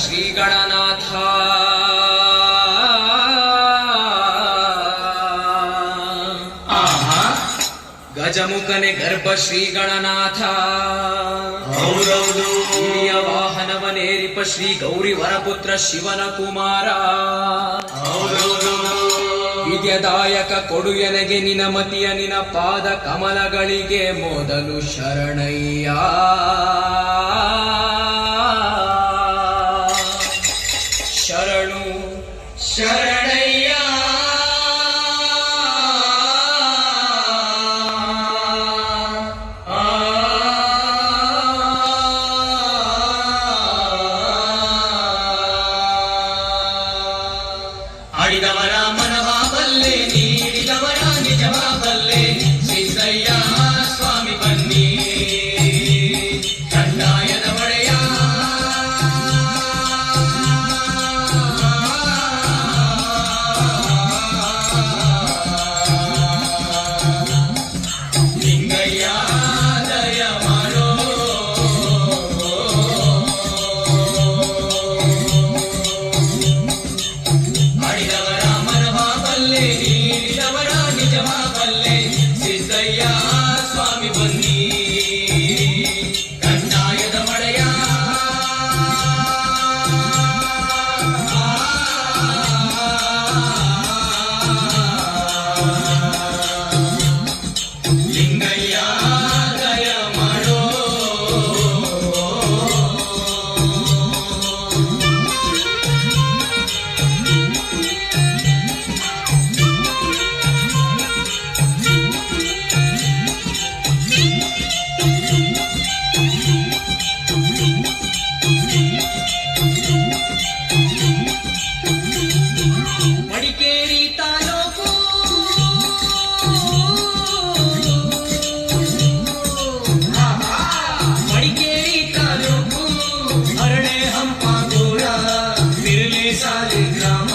ಶ್ರೀ ಗಣನಾಥ ಗಜಮುಖನೆ ಗರ್ಭ ಶ್ರೀ ಗಣನಾಥ ಹಿರಿಯ ವಾಹನವನೇರಿಪ ಶ್ರೀ ಗೌರಿ ವರಪುತ್ರ ಶಿವನ ಕುಮಾರ ವಿದ್ಯದಾಯಕ ಕೊಡು ಎನಗೆ ನಿನ ಮತಿಯ ನಿನ ಪಾದ ಕಮಲಗಳಿಗೆ ಮೊದಲು ಶರಣಯ್ಯ ಶರಣು ಶರಣಯ್ಯ ಆಡಿದವರ ಮನವ ಬಲ್ಲೆ ನೀಡಿದವರ ನಿಜವ ಬಲ್ಲೆ ಸಿದ್ದಯ್ಯ ಸ್ವಾಮಿ ಬನ್ನಿ ಕಂದಾಯದ ಒಡೆಯ ಲಿಂಗಯ್ಯ ದಯ ಮಾಡೋ ಆಡಿದವರ ಮನವ ಬಲ್ಲೆ ನೀಡಿದವರ ನಿಜವ ಬಲ್ಲೆ ಸಿದ್ದಯ್ಯ ಸ್ವಾಮಿ ಬನ್ನಿ ಕಂದಾಯದ ಒಡೆಯ ಲಿಂಗಯ್ಯ ದಯ ಮಾಡೋ ಮಡಿಕೇರಿ ತಾಲೂಕು ಮಡಿಕೇರಿ ತಾಲೂಕು ಹರಳೆ ಹಂಪಾಗೂರ ಬಿರ್ಲೆ ಸಾಲಿ ಗ್ರಾಮ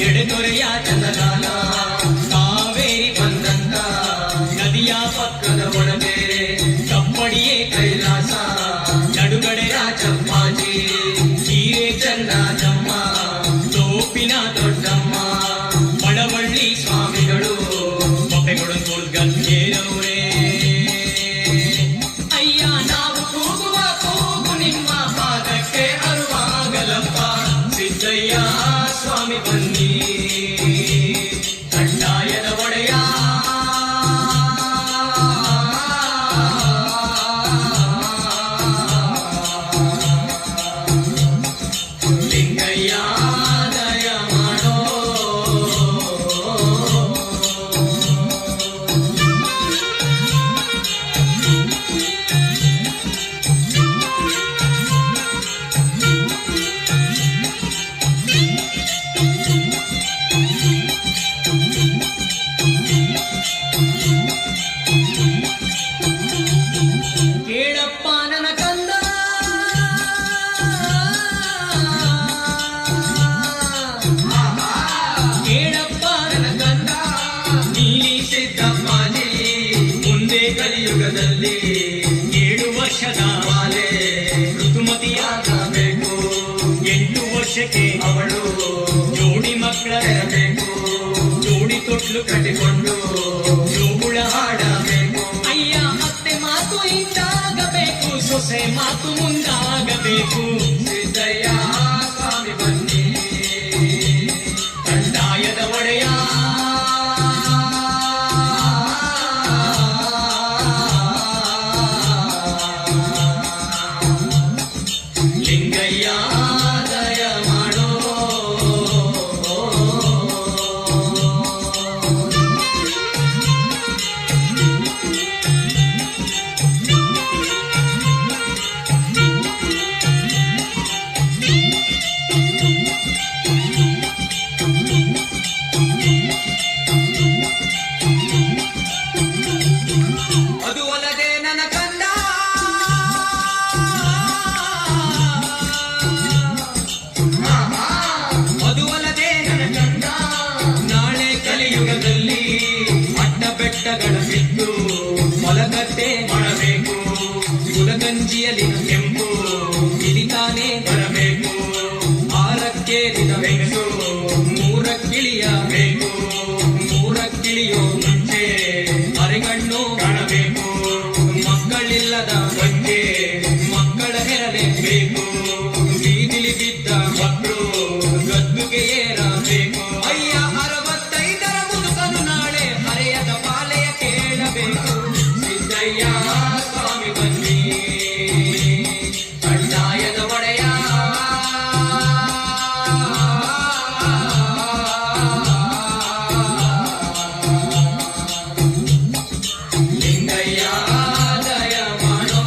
ಎಡೆದೊರೆಯ ಚಂದಗಾಲ ಕಾವೇರಿ ಬಂದಂತ ನದಿಯ ಪಕ್ಕದ ಒಳಬೇರೆ ಕಪ್ಪಡಿಯೇ ಕೈಲಾಸ ನಡುಗಡೆ ರಾಜಪ್ಪಾಜಿ ಹೀರೆ ಚಂದಾಜಮ್ಮ ತೋಪಿನ ದೊಡ್ಡಮ್ಮ ಮಳವಳ್ಳಿ ಸ್ವಾಮಿಗಳು ಬೊಪ್ಪೆಗಳು ಗಂಗೇರವರೇ ಅಯ್ಯ ನಾವು ಕೂಗುವ ಕೂಗು ನಿಮ್ಮ ಪಾದಕ್ಕೆ ಅರುವಾಗಲಪ್ಪ ಸಿದ್ದಯ್ಯ ಸ್ವಾಮಿ ಬನ್ನಿ ಕಂದಾಯದ ಒಡೆಯ ಲಿಂಗಯ್ಯ ದಯ ಮಾಡೋ ಕೇಳಪ್ಪ ನನ್ನ ಕಂದ ಕೇಳಪ್ಪ ನನ್ನ ಕಂದ ನೀಲಿ ಸಿದ್ದಪ್ಪಾಜಿ ಮುಂದೆ ಕಲಿಯುಗದಲ್ಲಿ 7 ವರ್ಷದ ಬಾಲೆ ಋತುಮತಿಯಾಗಬೇಕು 8 ವರ್ಷಕ್ಕೆ ಅವಳು ಜೋಡಿ ಮಕ್ಕಳಿರಬೇಕು ಜೋಡಿ ತೊಟ್ಲು ಕಟ್ಟಿಕೊಂಡು ಜೋಗುಳ ಹಾಡಬೇಕು ಅಯ್ಯ ಅತ್ತೆ ಮಾತು ಹಿಂದಾಗಬೇಕು ಸೊಸೆ ಮಾತು ಮುಂದಾಗಬೇಕು ಸಿದ್ದಯ್ಯ ಸ್ವಾಮಿ ಬನ್ನಿ ಕಂದಾಯದ ಒಡೆಯ ಲಿಂಗಯ್ಯ ದಯ ಮಾಡೋ ಕುಲಗಂಜಿಯಲ್ಲಿ ಕೆಂಪು ಇಳಿತಾನೆ ಬರಬೇಕು, ಆರಕ್ಕೇರಿದ ಬೆಂಕು ಮೂರಕ್ಕಿಳಿಯ ಬೇಕು, ಮೂರಕ್ಕಿಳಿಯೋ ಮುಂಚೆ ಅರೆಗಣ್ಣು ಕಾಣಬೇಕು, ಮಕ್ಕಳಿಲ್ಲದ ಬಗ್ಗೆ ಮಕ್ಕಳ ಹೆರಲೆ ಬೇಕು, ಬೀದಿಲಿ ಬಿದ್ದ ಮಕ್ಕಳು ಗದ್ದುಗೆ ಏರಬೇಕು ಬೇಕು, ಅಯ್ಯ 65ರ ಮುದುಕನು ನಾಳೆ ಹರೆಯದ ಪಾಲೆಯ ಕೇಳಬೇಕು ಸಿದ್ದಯ್ಯ ಸ್ವಾಮಿ ಬನ್ನಿ ಕಡ್ಡಾಯದ ಒಡೆಯ ಲಿಂಗಯ್ಯ ದಯ ಮಾಡೋ